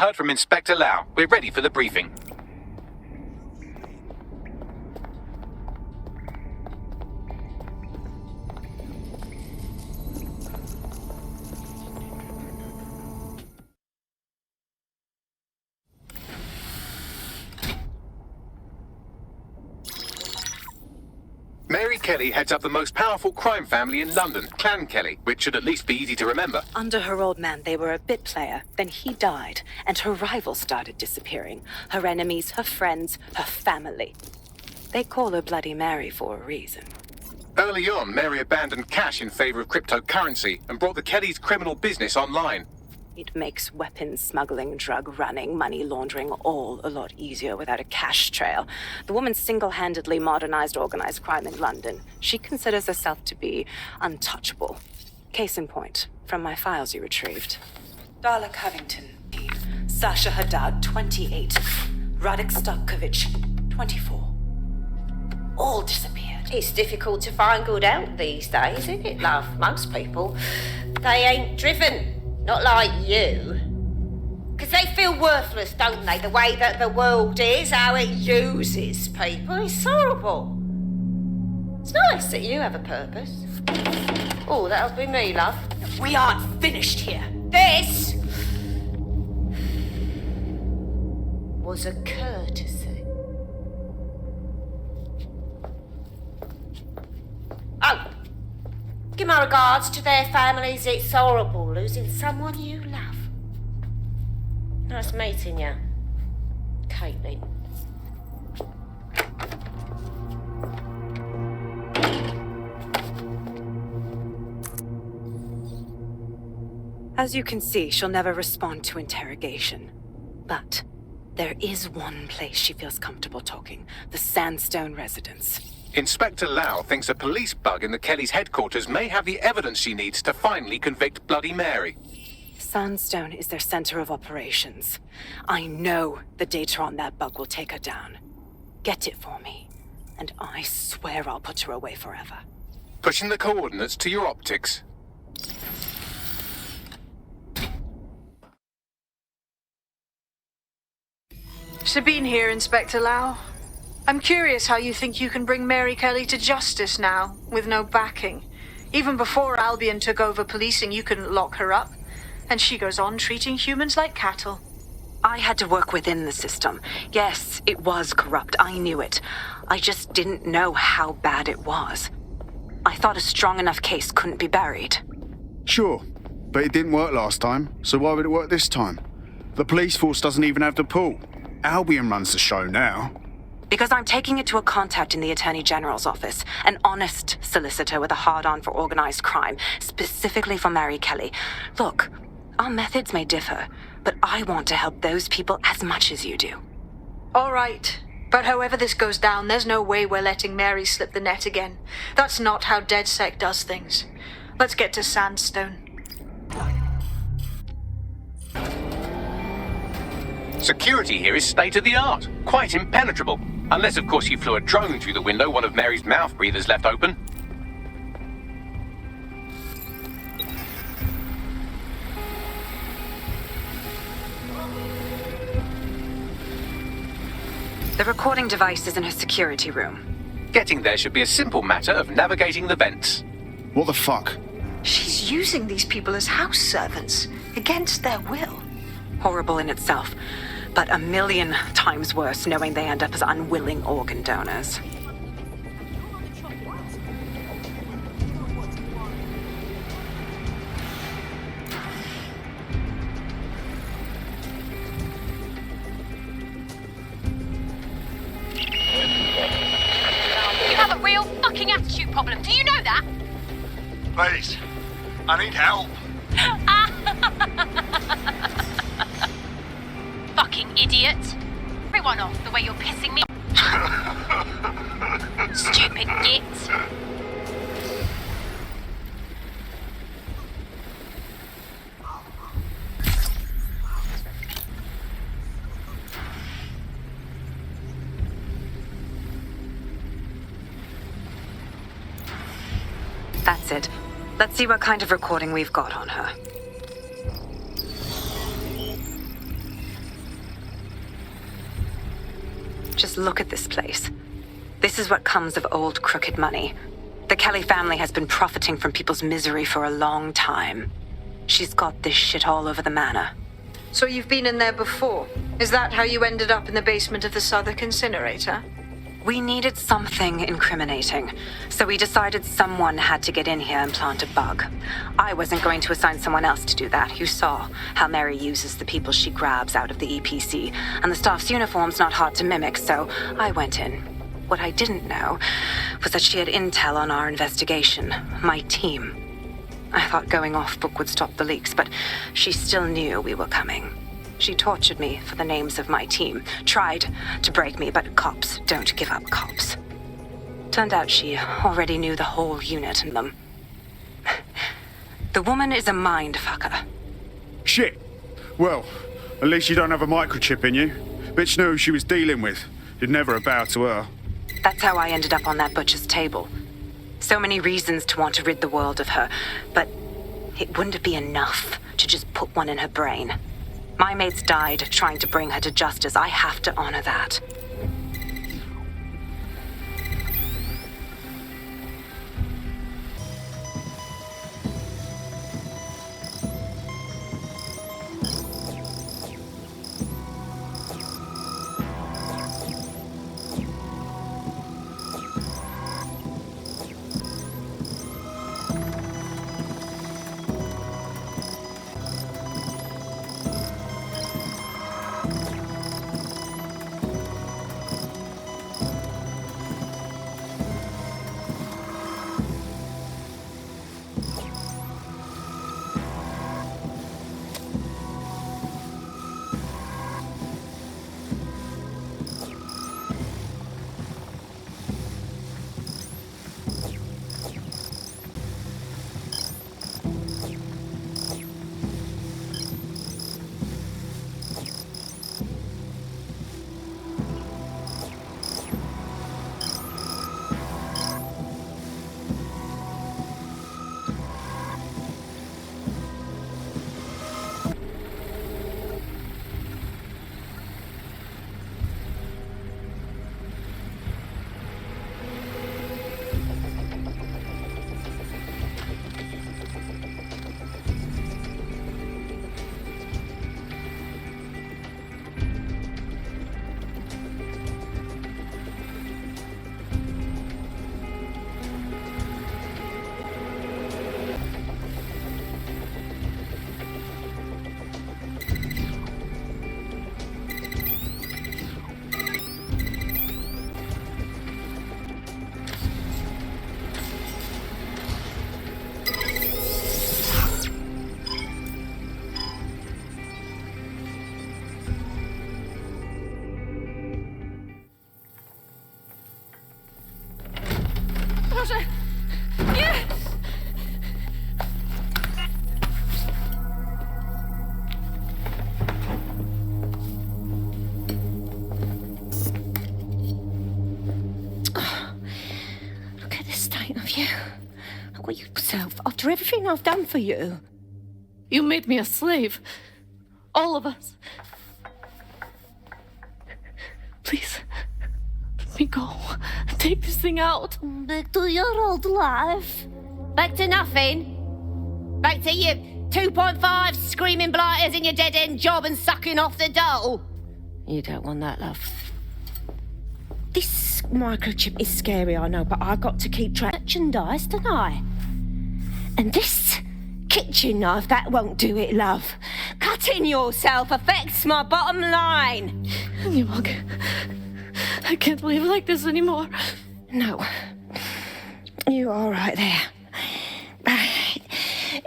heard from Inspector Lau. We're ready for the briefing. Mary Kelley heads up the most powerful crime family in London, Clan Kelley, which should at least be easy to remember. Under her old man, they were a bit player. Then he died, and her rivals started disappearing. Her enemies, her friends, her family. They call her Bloody Mary for a reason. Early on, Mary abandoned cash in favor of cryptocurrency and brought the Kellys' criminal business online. It makes weapons smuggling, drug running, money laundering all a lot easier without a cash trail. The woman single-handedly modernized organized crime in London. She considers herself to be untouchable. Case in point, from my files you retrieved. Darla Covington, Sasha Haddad, 28. Radek Stavkovic, 24. All disappeared. It's difficult to find good help these days, isn't it, love? Most people, they ain't driven. Not like you. Because they feel worthless, don't they? The way that the world is, how it uses people. It's horrible. It's nice that you have a purpose. Oh, that'll be me, love. We aren't finished here. This was a courtesy. Oh. Give my regards to their families. It's horrible losing someone you love. Nice meeting you, Caitlin. As you can see, she'll never respond to interrogation. But there is one place she feels comfortable talking, the Sandstone residence. Inspector Lau thinks a police bug in the Kellys' headquarters may have the evidence she needs to finally convict Bloody Mary. Sandstone is their center of operations. I know the data on that bug will take her down. Get it for me, and I swear I'll put her away forever. Pushing the coordinates to your optics. Sabine here, Inspector Lau. I'm curious how you think you can bring Mary Kelley to justice now, with no backing. Even before Albion took over policing, you couldn't lock her up. And she goes on treating humans like cattle. I had to work within the system. Yes, it was corrupt. I knew it. I just didn't know how bad it was. I thought a strong enough case couldn't be buried. Sure, but it didn't work last time, so why would it work this time? The police force doesn't even have the pull. Albion runs the show now. Because I'm taking it to a contact in the Attorney General's office, an honest solicitor with a hard-on for organized crime, specifically for Mary Kelley. Look, our methods may differ, but I want to help those people as much as you do. All right, but however this goes down, there's no way we're letting Mary slip the net again. That's not how DedSec does things. Let's get to Sandstone. Security here is state-of-the-art, quite impenetrable. Unless, of course, you flew a drone through the window one of Mary's mouth breathers left open. The recording device is in her security room. Getting there should be a simple matter of navigating the vents. What the fuck? She's using these people as house servants, against their will. Horrible in itself, but a million times worse knowing they end up as unwilling organ donors. You have a real fucking attitude problem, do you know that? Please, I need help. Fucking idiot. Everyone off the way you're pissing me. Stupid git. That's it. Let's see what kind of recording we've got on her. Just look at this place. This is what comes of old crooked money. The Kelley family has been profiting from people's misery for a long time. She's got this shit all over the manor. So you've been in there before? Is that how you ended up in the basement of the Southwark incinerator? We needed something incriminating, so we decided someone had to get in here and plant a bug. I wasn't going to assign someone else to do that. You saw how Mary uses the people she grabs out of the EPC, and the staff's uniform's not hard to mimic, so I went in. What I didn't know was that she had intel on our investigation, my team. I thought going off-book would stop the leaks, but she still knew we were coming. She tortured me for the names of my team, tried to break me, but cops don't give up cops. Turned out she already knew the whole unit and them. The woman is a mind fucker. Shit. Well, at least you don't have a microchip in you. Bitch knew who she was dealing with. You'd never have bowed to her. That's how I ended up on that butcher's table. So many reasons to want to rid the world of her, but it wouldn't be enough to just put one in her brain. My mates died trying to bring her to justice. I have to honor that. After everything I've done for you. You made me a slave. All of us. Please, let me go. Take this thing out. Back to your old life. Back to nothing. Back to you 2.5 screaming blighters in your dead-end job and sucking off the dole. You don't want that, love. This microchip is scary, I know, but I got to keep track of merchandise, don't I? And this kitchen knife, that won't do it, love. Cutting yourself affects my bottom line. You mug. I can't live like this anymore. No. You're all right there.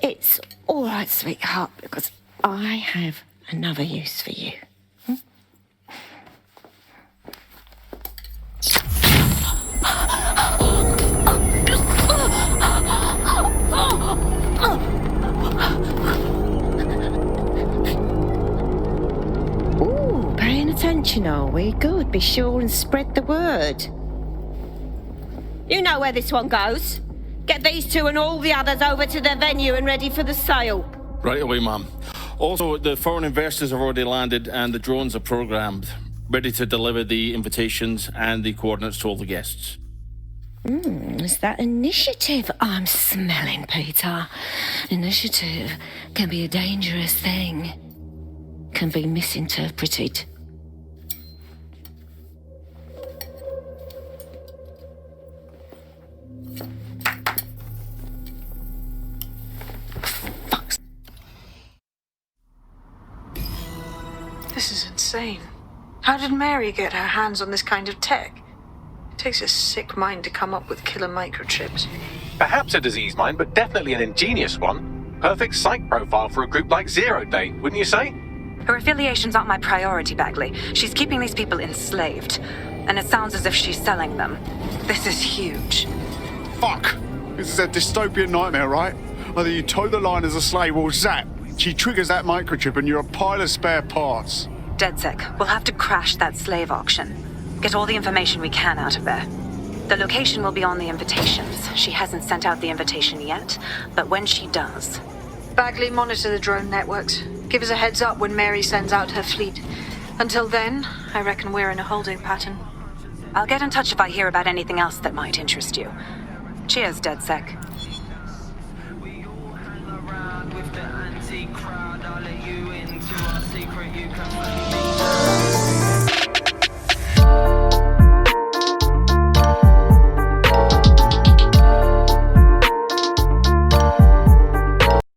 It's all right, sweetheart, because I have another use for you. Ooh, paying attention, are we? Good. Be sure and spread the word. You know where this one goes. Get these two and all the others over to the venue and ready for the sale. Right away, Mum. Also, the foreign investors have already landed and the drones are programmed. ready to deliver the invitations and the coordinates to all the guests. Is that initiative I'm smelling, Peter? Initiative can be a dangerous thing. Can be misinterpreted. This is insane. How did Mary get her hands on this kind of tech? It takes a sick mind to come up with killer microchips. Perhaps a diseased mind, but definitely an ingenious one. Perfect psych profile for a group like Zero Day, wouldn't you say? Her affiliations aren't my priority, Bagley. She's keeping these people enslaved. And it sounds as if she's selling them. This is huge. Fuck! This is a dystopian nightmare, right? Either you toe the line as a slave or zap. She triggers that microchip and you're a pile of spare parts. DedSec, we'll have to crash that slave auction. Get all the information we can out of there. The location will be on the invitations. She hasn't sent out the invitation yet, but when she does... Bagley, monitor the drone networks. Give us a heads up when Mary sends out her fleet. Until then, I reckon we're in a holding pattern. I'll get in touch if I hear about anything else that might interest you. Cheers, DedSec. With the anti-crowd, I'll let you into our secret, you can